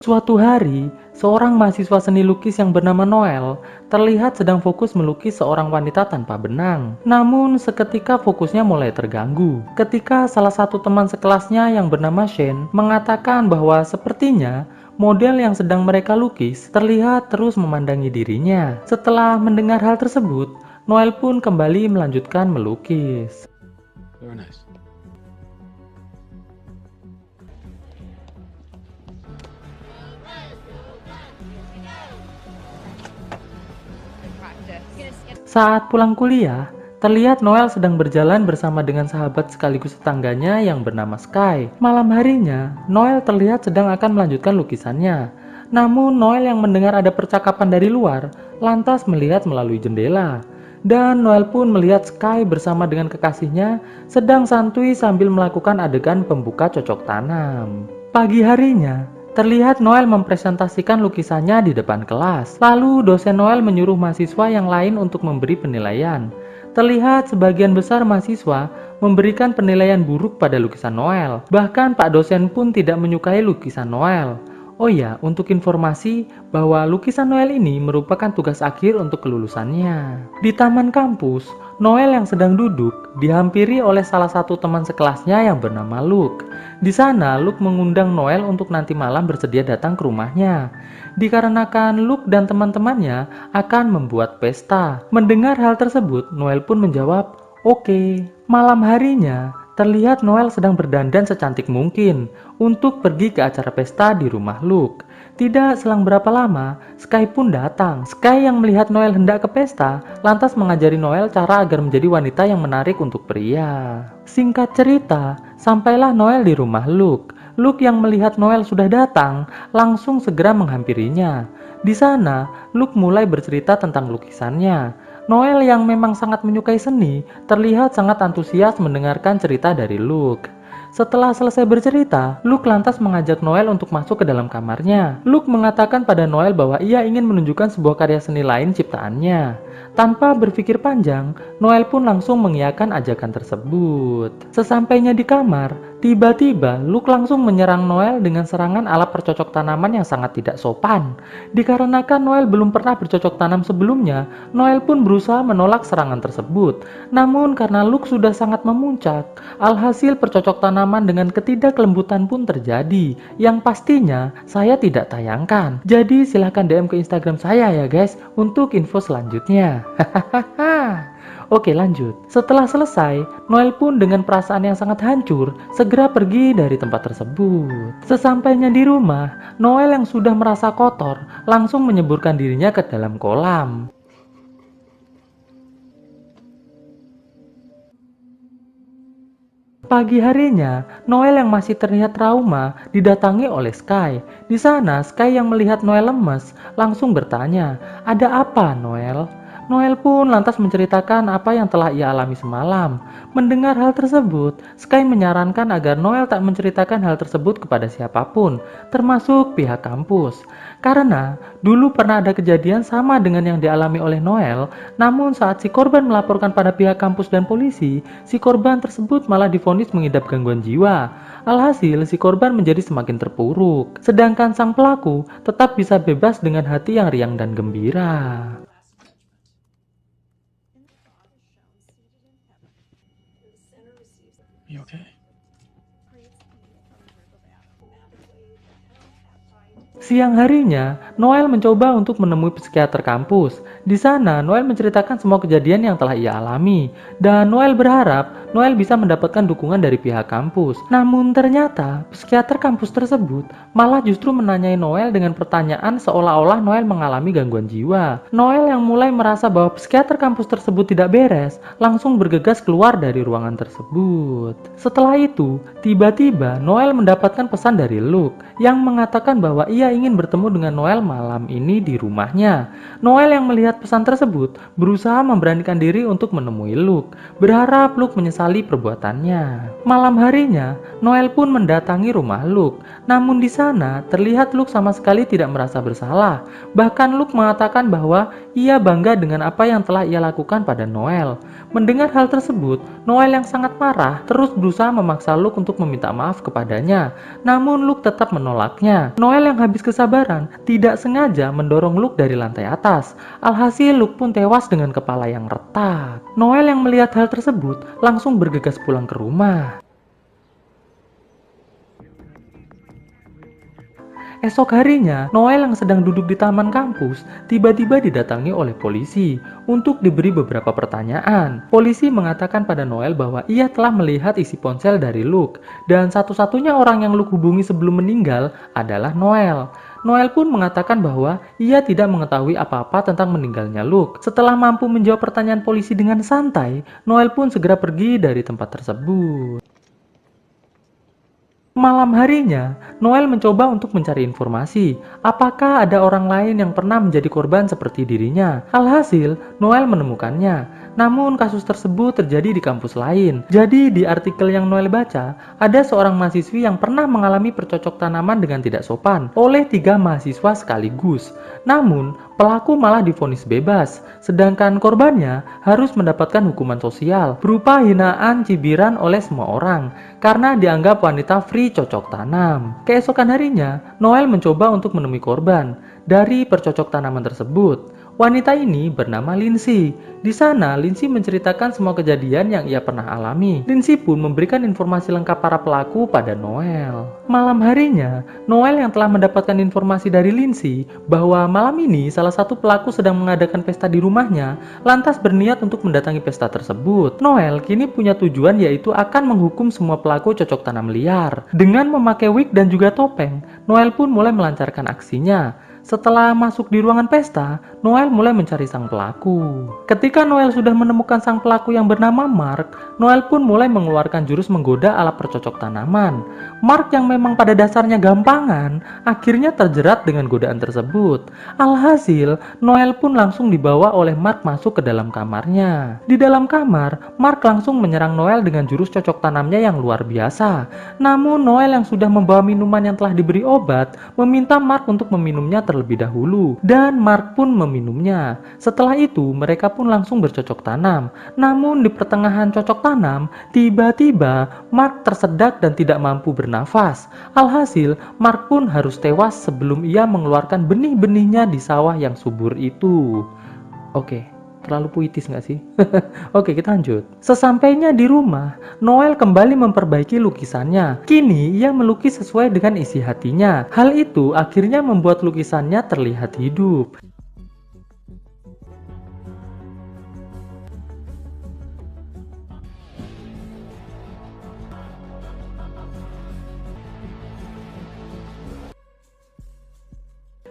Suatu hari, seorang mahasiswa seni lukis yang bernama Noel terlihat sedang fokus melukis seorang wanita tanpa benang. Namun, seketika fokusnya mulai terganggu ketika salah satu teman sekelasnya yang bernama Shane mengatakan bahwa sepertinya model yang sedang mereka lukis terlihat terus memandangi dirinya. Setelah mendengar hal tersebut, Noel pun kembali melanjutkan melukis. Very nice. Saat pulang kuliah, terlihat Noel sedang berjalan bersama dengan sahabat sekaligus tetangganya yang bernama Sky. Malam harinya, Noel terlihat sedang akan melanjutkan lukisannya. Namun Noel yang mendengar ada percakapan dari luar, lantas melihat melalui jendela. Dan Noel pun melihat Sky bersama dengan kekasihnya sedang santuy sambil melakukan adegan pembuka cocok tanam. Pagi harinya, terlihat Noel mempresentasikan lukisannya di depan kelas. Lalu dosen Noel menyuruh mahasiswa yang lain untuk memberi penilaian. Terlihat sebagian besar mahasiswa memberikan penilaian buruk pada lukisan Noel. Bahkan Pak dosen pun tidak menyukai lukisan Noel. Oh ya, untuk informasi bahwa lukisan Noel ini merupakan tugas akhir untuk kelulusannya. Di taman kampus, Noel yang sedang duduk dihampiri oleh salah satu teman sekelasnya yang bernama Luke. Di sana, Luke mengundang Noel untuk nanti malam bersedia datang ke rumahnya. Dikarenakan Luke dan teman-temannya akan membuat pesta. Mendengar hal tersebut, Noel pun menjawab, "Oke." Malam harinya, terlihat Noel sedang berdandan secantik mungkin untuk pergi ke acara pesta di rumah Luke. Tidak selang berapa lama, Sky pun datang. Sky yang melihat Noel hendak ke pesta, lantas mengajari Noel cara agar menjadi wanita yang menarik untuk pria. Singkat cerita, sampailah Noel di rumah Luke. Luke yang melihat Noel sudah datang, langsung segera menghampirinya. Di sana, Luke mulai bercerita tentang lukisannya. Noel yang memang sangat menyukai seni, terlihat sangat antusias mendengarkan cerita dari Luke. Setelah selesai bercerita, Luke lantas mengajak Noel untuk masuk ke dalam kamarnya. Luke mengatakan pada Noel bahwa ia ingin menunjukkan sebuah karya seni lain ciptaannya. Tanpa berpikir panjang, Noel pun langsung mengiyakan ajakan tersebut. Sesampainya di kamar, tiba-tiba Luke langsung menyerang Noel dengan serangan alat percocok tanaman yang sangat tidak sopan. Dikarenakan Noel belum pernah bercocok tanam sebelumnya, Noel pun berusaha menolak serangan tersebut. Namun karena Luke sudah sangat memuncak, alhasil percocok tanaman dengan ketidaklembutan pun terjadi, yang pastinya saya tidak tayangkan. Jadi silahkan DM ke Instagram saya ya guys, untuk info selanjutnya. Hahaha. Oke lanjut. Setelah selesai, Noel pun dengan perasaan yang sangat hancur segera pergi dari tempat tersebut. Sesampainya di rumah, Noel yang sudah merasa kotor langsung menyeburkan dirinya ke dalam kolam. Pagi harinya, Noel yang masih terlihat trauma didatangi oleh Sky. Di sana, Sky yang melihat Noel lemas langsung bertanya, "Ada apa, Noel?" Noel pun lantas menceritakan apa yang telah ia alami semalam. Mendengar hal tersebut, Sky menyarankan agar Noel tak menceritakan hal tersebut kepada siapapun, termasuk pihak kampus. Karena dulu pernah ada kejadian sama dengan yang dialami oleh Noel, namun saat si korban melaporkan pada pihak kampus dan polisi, si korban tersebut malah divonis mengidap gangguan jiwa. Alhasil, si korban menjadi semakin terpuruk, sedangkan sang pelaku tetap bisa bebas dengan hati yang riang dan gembira. You okay? Siang harinya, Noel mencoba untuk menemui psikiater kampus. Di sana, Noel menceritakan semua kejadian yang telah ia alami. Dan Noel berharap Noel bisa mendapatkan dukungan dari pihak kampus. Namun ternyata, psikiater kampus tersebut malah justru menanyai Noel dengan pertanyaan seolah-olah Noel mengalami gangguan jiwa. Noel yang mulai merasa bahwa psikiater kampus tersebut tidak beres, langsung bergegas keluar dari ruangan tersebut. Setelah itu, tiba-tiba Noel mendapatkan pesan dari Luke yang mengatakan bahwa ia ingin bertemu dengan Noel malam ini di rumahnya. Noel yang melihat pesan tersebut berusaha memberanikan diri untuk menemui Luke, berharap Luke menyesali perbuatannya. Malam harinya, Noel pun mendatangi rumah Luke. Namun di sana terlihat Luke sama sekali tidak merasa bersalah. Bahkan Luke mengatakan bahwa ia bangga dengan apa yang telah ia lakukan pada Noel. Mendengar hal tersebut, Noel yang sangat marah terus berusaha memaksa Luke untuk meminta maaf kepadanya. Namun Luke tetap menolaknya. Noel yang habis kesabaran tidak sengaja mendorong Luke dari lantai atas. Alhasil Luke pun tewas dengan kepala yang retak. Noel yang melihat hal tersebut langsung bergegas pulang ke rumah. Esok harinya, Noel yang sedang duduk di taman kampus tiba-tiba didatangi oleh polisi untuk diberi beberapa pertanyaan. Polisi mengatakan pada Noel bahwa ia telah melihat isi ponsel dari Luke dan satu-satunya orang yang Luke hubungi sebelum meninggal adalah Noel. Noel pun mengatakan bahwa ia tidak mengetahui apa-apa tentang meninggalnya Luke. Setelah mampu menjawab pertanyaan polisi dengan santai, Noel pun segera pergi dari tempat tersebut. Malam harinya, Noel mencoba untuk mencari informasi apakah ada orang lain yang pernah menjadi korban seperti dirinya. Alhasil, Noel menemukannya. Namun kasus tersebut terjadi di kampus lain. Jadi di artikel yang Noel baca, ada seorang mahasiswi yang pernah mengalami percocok tanaman dengan tidak sopan oleh 3 mahasiswa sekaligus. Namun, pelaku malah divonis bebas, sedangkan korbannya harus mendapatkan hukuman sosial berupa hinaan cibiran oleh semua orang karena dianggap wanita free cocok tanam. Keesokan harinya, Noel mencoba untuk menemui korban dari percocok tanaman tersebut. Wanita ini bernama Lindsay. Di sana, Lindsay menceritakan semua kejadian yang ia pernah alami. Lindsay pun memberikan informasi lengkap para pelaku pada Noel. Malam harinya, Noel yang telah mendapatkan informasi dari Lindsay bahwa malam ini salah satu pelaku sedang mengadakan pesta di rumahnya, lantas berniat untuk mendatangi pesta tersebut. Noel kini punya tujuan yaitu akan menghukum semua pelaku cocok tanam liar. Dengan memakai wig dan juga topeng, Noel pun mulai melancarkan aksinya. Setelah masuk di ruangan pesta, Noel mulai mencari sang pelaku. Ketika Noel sudah menemukan sang pelaku yang bernama Mark, Noel pun mulai mengeluarkan jurus menggoda ala percocok tanaman. Mark yang memang pada dasarnya gampangan, akhirnya terjerat dengan godaan tersebut. Alhasil, Noel pun langsung dibawa oleh Mark masuk ke dalam kamarnya. Di dalam kamar, Mark langsung menyerang Noel dengan jurus cocok tanamnya yang luar biasa. Namun Noel yang sudah membawa minuman yang telah diberi obat, meminta Mark untuk meminumnya terlebih dahulu, dan Mark pun meminumnya. Setelah itu, mereka pun langsung bercocok tanam. Namun di pertengahan cocok tanam, tiba-tiba Mark tersedak dan tidak mampu bernafas. Alhasil, Mark pun harus tewas sebelum ia mengeluarkan benih-benihnya di sawah yang subur itu. Oke. Terlalu puitis nggak sih? Oke, kita lanjut. Sesampainya di rumah, Noel kembali memperbaiki lukisannya. Kini, ia melukis sesuai dengan isi hatinya. Hal itu akhirnya membuat lukisannya terlihat hidup.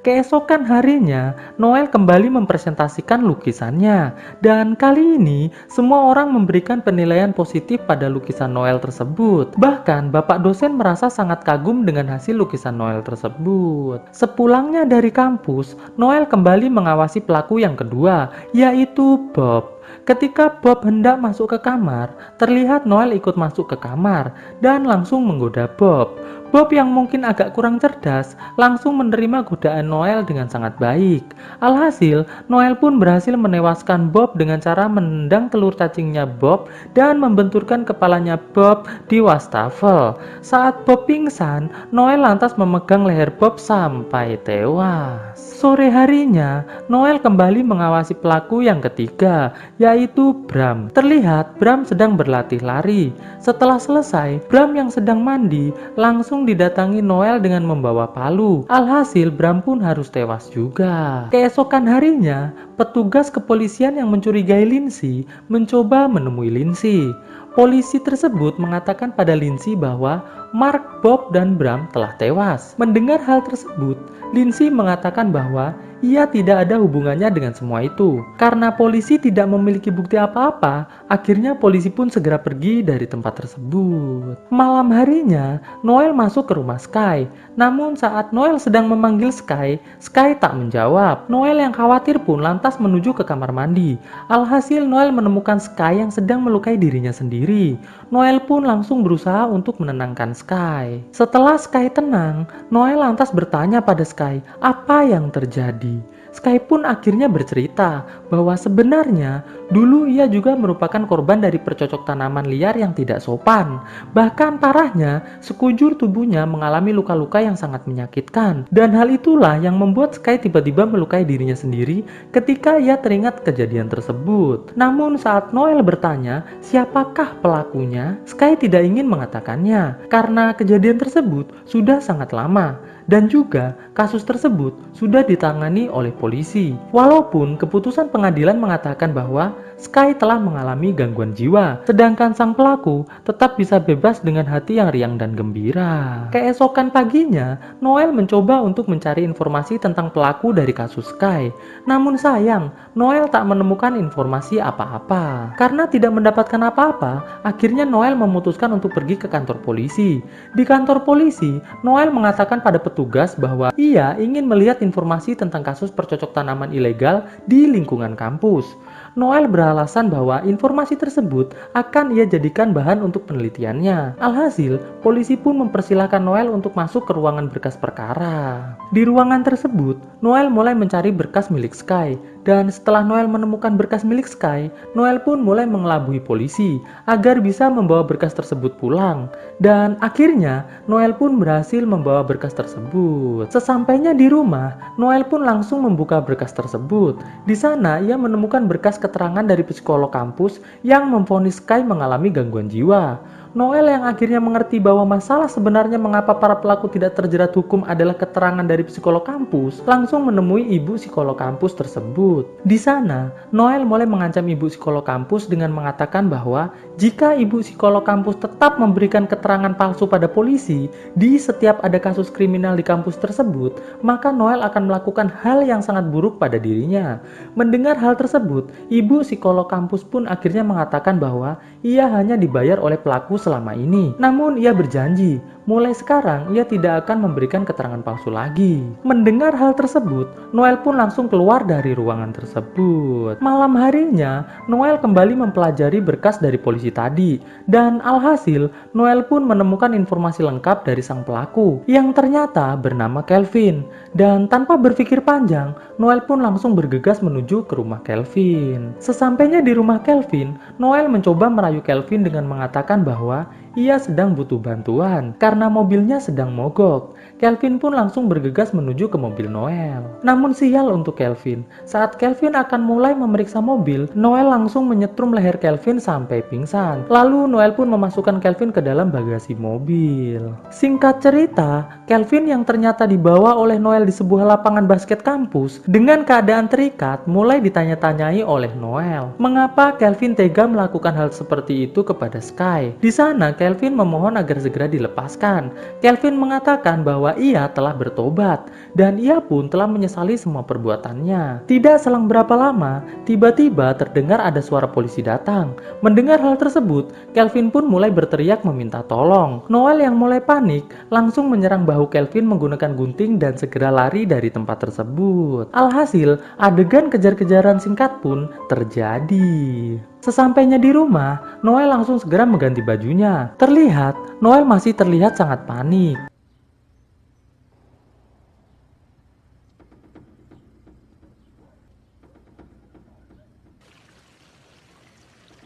Keesokan harinya, Noel kembali mempresentasikan lukisannya. Dan kali ini, semua orang memberikan penilaian positif pada lukisan Noel tersebut. Bahkan, Bapak dosen merasa sangat kagum dengan hasil lukisan Noel tersebut. Sepulangnya dari kampus, Noel kembali mengawasi pelaku yang kedua, yaitu Bob. Ketika Bob hendak masuk ke kamar, terlihat Noel ikut masuk ke kamar dan langsung menggoda Bob. Bob yang mungkin agak kurang cerdas langsung menerima godaan Noel dengan sangat baik. Alhasil, Noel pun berhasil menewaskan Bob dengan cara menendang telur cacingnya Bob dan membenturkan kepalanya Bob di wastafel. Saat Bob pingsan, Noel lantas memegang leher Bob sampai tewas. Sore harinya, Noel kembali mengawasi pelaku yang ketiga, yaitu Bram. Terlihat Bram sedang berlatih lari. Setelah selesai, Bram yang sedang mandi langsung didatangi Noel dengan membawa palu. Alhasil, Bram pun harus tewas juga. Keesokan harinya, petugas kepolisian yang mencurigai Lindsay mencoba menemui Lindsay. Polisi tersebut mengatakan pada Lindsay bahwa Mark, Bob, dan Bram telah tewas. Mendengar hal tersebut, Lindsay mengatakan bahwa ia tidak ada hubungannya dengan semua itu. Karena polisi tidak memiliki bukti apa-apa, Akhirnya polisi pun segera pergi dari tempat tersebut. Malam harinya, Noel masuk ke rumah Sky. Namun saat Noel sedang memanggil Sky, Sky tak menjawab. Noel yang khawatir pun lantas menuju ke kamar mandi. Alhasil Noel menemukan Sky yang sedang melukai dirinya sendiri. Noel pun langsung berusaha untuk menenangkan Sky. Setelah Sky tenang, Noel lantas bertanya pada Sky apa yang terjadi. Sky pun akhirnya bercerita bahwa sebenarnya dulu ia juga merupakan korban dari percocok tanaman liar yang tidak sopan. Bahkan parahnya, sekujur tubuhnya mengalami luka-luka yang sangat menyakitkan. Dan hal itulah yang membuat Sky tiba-tiba melukai dirinya sendiri ketika ia teringat kejadian tersebut. Namun saat Noel bertanya siapakah pelakunya, Sky tidak ingin mengatakannya karena kejadian tersebut sudah sangat lama. Dan juga kasus tersebut sudah ditangani oleh polisi. Walaupun keputusan pengadilan mengatakan bahwa Sky telah mengalami gangguan jiwa, sedangkan sang pelaku tetap bisa bebas dengan hati yang riang dan gembira. Keesokan paginya, Noel mencoba untuk mencari informasi tentang pelaku dari kasus Sky. Namun sayang, Noel tak menemukan informasi apa-apa. Karena tidak mendapatkan apa-apa, akhirnya Noel memutuskan untuk pergi ke kantor polisi. Di kantor polisi, Noel mengatakan pada petugas bahwa ia ingin melihat informasi tentang kasus percocok tanaman ilegal di lingkungan kampus. Noel beralasan bahwa informasi tersebut akan ia jadikan bahan untuk penelitiannya. Alhasil, polisi pun mempersilahkan Noel untuk masuk ke ruangan berkas perkara. Di ruangan tersebut, Noel mulai mencari berkas milik Sky. Dan setelah Noel menemukan berkas milik Sky, Noel pun mulai mengelabui polisi agar bisa membawa berkas tersebut pulang. Dan akhirnya, Noel pun berhasil membawa berkas tersebut. Sesampainya di rumah, Noel pun langsung membuka berkas tersebut. Di sana, ia menemukan berkas keterangan dari psikolog kampus yang memvonis Sky mengalami gangguan jiwa. Noel yang akhirnya mengerti bahwa masalah sebenarnya mengapa para pelaku tidak terjerat hukum adalah keterangan dari psikolog kampus, langsung menemui ibu psikolog kampus tersebut. Di sana, Noel mulai mengancam ibu psikolog kampus dengan mengatakan bahwa jika ibu psikolog kampus tetap memberikan keterangan palsu pada polisi di setiap ada kasus kriminal di kampus tersebut, maka Noel akan melakukan hal yang sangat buruk pada dirinya. Mendengar hal tersebut, ibu psikolog kampus pun akhirnya mengatakan bahwa ia hanya dibayar oleh pelaku selama ini. Namun ia berjanji, mulai sekarang ia tidak akan memberikan keterangan palsu lagi. Mendengar hal tersebut, Noel pun langsung keluar dari ruangan tersebut. Malam harinya, Noel kembali mempelajari berkas dari polisi tadi. Dan alhasil, Noel pun menemukan informasi lengkap dari sang pelaku yang ternyata bernama Kelvin. Dan tanpa berpikir panjang, Noel pun langsung bergegas menuju ke rumah Kelvin. Sesampainya di rumah Kelvin, Noel mencoba merayu Kelvin dengan mengatakan bahwa ia sedang butuh bantuan karena mobilnya sedang mogok. Kelvin pun langsung bergegas menuju ke mobil Noel. Namun sial untuk Kelvin, saat Kelvin akan mulai memeriksa mobil, Noel langsung menyetrum leher Kelvin sampai pingsan. Lalu Noel pun memasukkan Kelvin ke dalam bagasi mobil. Singkat cerita, Kelvin yang ternyata dibawa oleh Noel di sebuah lapangan basket kampus dengan keadaan terikat mulai ditanya-tanyai oleh Noel. Mengapa Kelvin tega melakukan hal seperti itu kepada Sky? Di sana Kelvin memohon agar segera dilepaskan. Kelvin mengatakan bahwa ia telah bertobat dan ia pun telah menyesali semua perbuatannya. Tidak selang berapa lama, tiba-tiba terdengar ada suara polisi datang. Mendengar hal tersebut, Kelvin pun mulai berteriak meminta tolong. Noel yang mulai panik langsung menyerang bahu Kelvin menggunakan gunting dan segera lari dari tempat tersebut. Alhasil, adegan kejar-kejaran singkat pun terjadi. Sesampainya di rumah, Noel langsung segera mengganti bajunya. Terlihat, Noel masih terlihat sangat panik.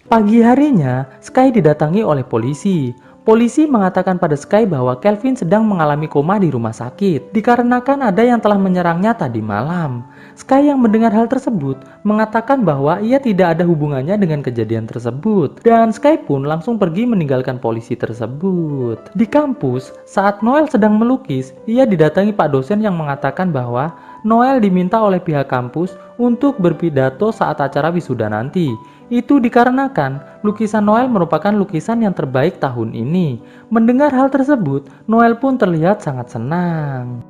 Pagi harinya, Sky didatangi oleh polisi. Polisi mengatakan pada Sky bahwa Kelvin sedang mengalami koma di rumah sakit dikarenakan ada yang telah menyerangnya tadi malam. Sky yang mendengar hal tersebut mengatakan bahwa ia tidak ada hubungannya dengan kejadian tersebut dan Sky pun langsung pergi meninggalkan polisi tersebut. Di kampus, saat Noel sedang melukis, ia didatangi Pak dosen yang mengatakan bahwa Noel diminta oleh pihak kampus untuk berpidato saat acara wisuda nanti. Itu dikarenakan lukisan Noel merupakan lukisan yang terbaik tahun ini. Mendengar hal tersebut, Noel pun terlihat sangat senang.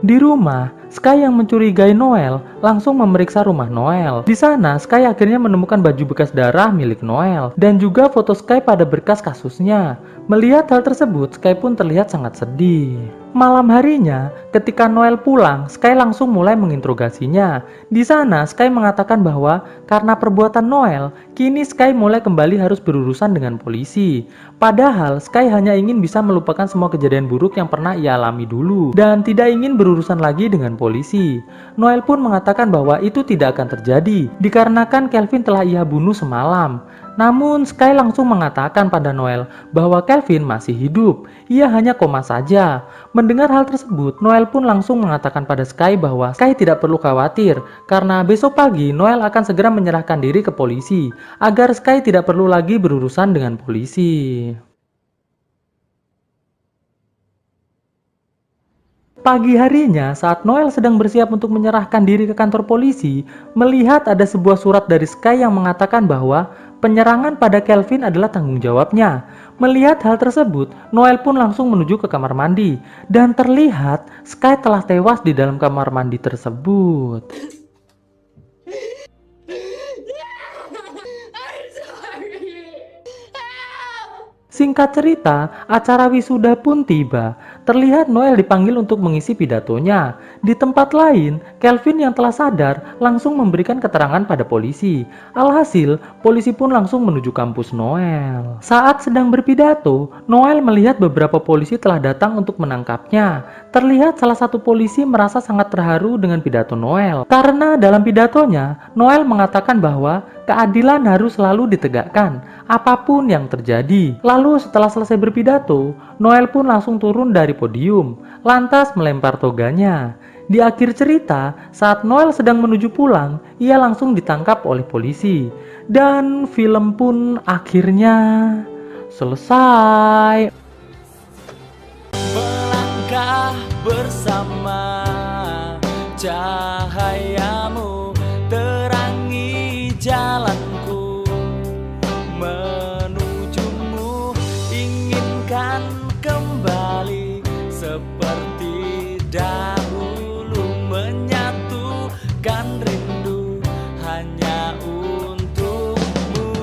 Di rumah, Sky yang mencurigai Noel langsung memeriksa rumah Noel. Di sana, Sky akhirnya menemukan baju bekas darah milik Noel dan juga foto Sky pada berkas kasusnya. Melihat hal tersebut, Sky pun terlihat sangat sedih. Malam harinya, ketika Noel pulang, Sky langsung mulai menginterogasinya. Di sana, Sky mengatakan bahwa karena perbuatan Noel, kini Sky mulai kembali harus berurusan dengan polisi. Padahal, Sky hanya ingin bisa melupakan semua kejadian buruk yang pernah ia alami dulu dan tidak ingin berurusan lagi dengan polisi. Noel pun mengatakan bahwa itu tidak akan terjadi dikarenakan Kelvin telah ia bunuh semalam. Namun Sky langsung mengatakan pada Noel bahwa Kelvin masih hidup, ia hanya koma saja. Mendengar hal tersebut, Noel pun langsung mengatakan pada Sky bahwa Sky tidak perlu khawatir karena besok pagi Noel akan segera menyerahkan diri ke polisi agar Sky tidak perlu lagi berurusan dengan polisi. Pagi harinya, saat Noel sedang bersiap untuk menyerahkan diri ke kantor polisi, melihat ada sebuah surat dari Sky yang mengatakan bahwa penyerangan pada Kelvin adalah tanggung jawabnya. Melihat hal tersebut, Noel pun langsung menuju ke kamar mandi, dan terlihat Sky telah tewas di dalam kamar mandi tersebut. Singkat cerita, acara wisuda pun tiba. Terlihat Noel dipanggil untuk mengisi pidatonya. Di tempat lain, Kelvin yang telah sadar langsung memberikan keterangan pada polisi. Alhasil, polisi pun langsung menuju kampus Noel. Saat sedang berpidato, Noel melihat beberapa polisi telah datang untuk menangkapnya. Terlihat salah satu polisi merasa sangat terharu dengan pidato Noel. Karena dalam pidatonya, Noel mengatakan bahwa keadilan harus selalu ditegakkan, apapun yang terjadi. Lalu setelah selesai berpidato, Noel pun langsung turun dari podium, lantas melempar toganya. Di akhir cerita, saat Noel sedang menuju pulang, ia langsung ditangkap oleh polisi. Dan film pun akhirnya selesai. Melangkah bersama, cahayamu terangi jalanku, menujumu inginkan kembali seperti dahulu, menyatukan rindu hanya untukmu.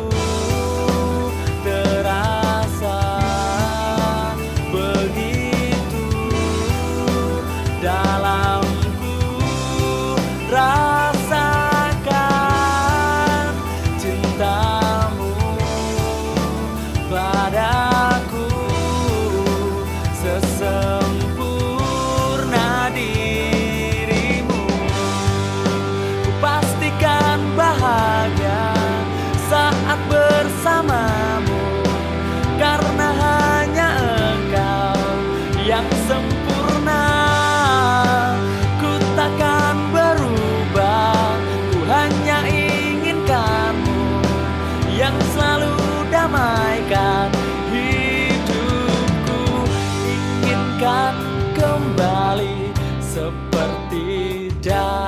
Terasa begitu dalamku, rasakan cintamu padaku sesempurna dirimu. Kupastikan bahagia saat bersamamu, karena hanya engkau yang sempurna. Ku takkan berubah, ku hanya inginkanmu yang selalu damaikan hidupku. Inginkan kembali seperti dahulu.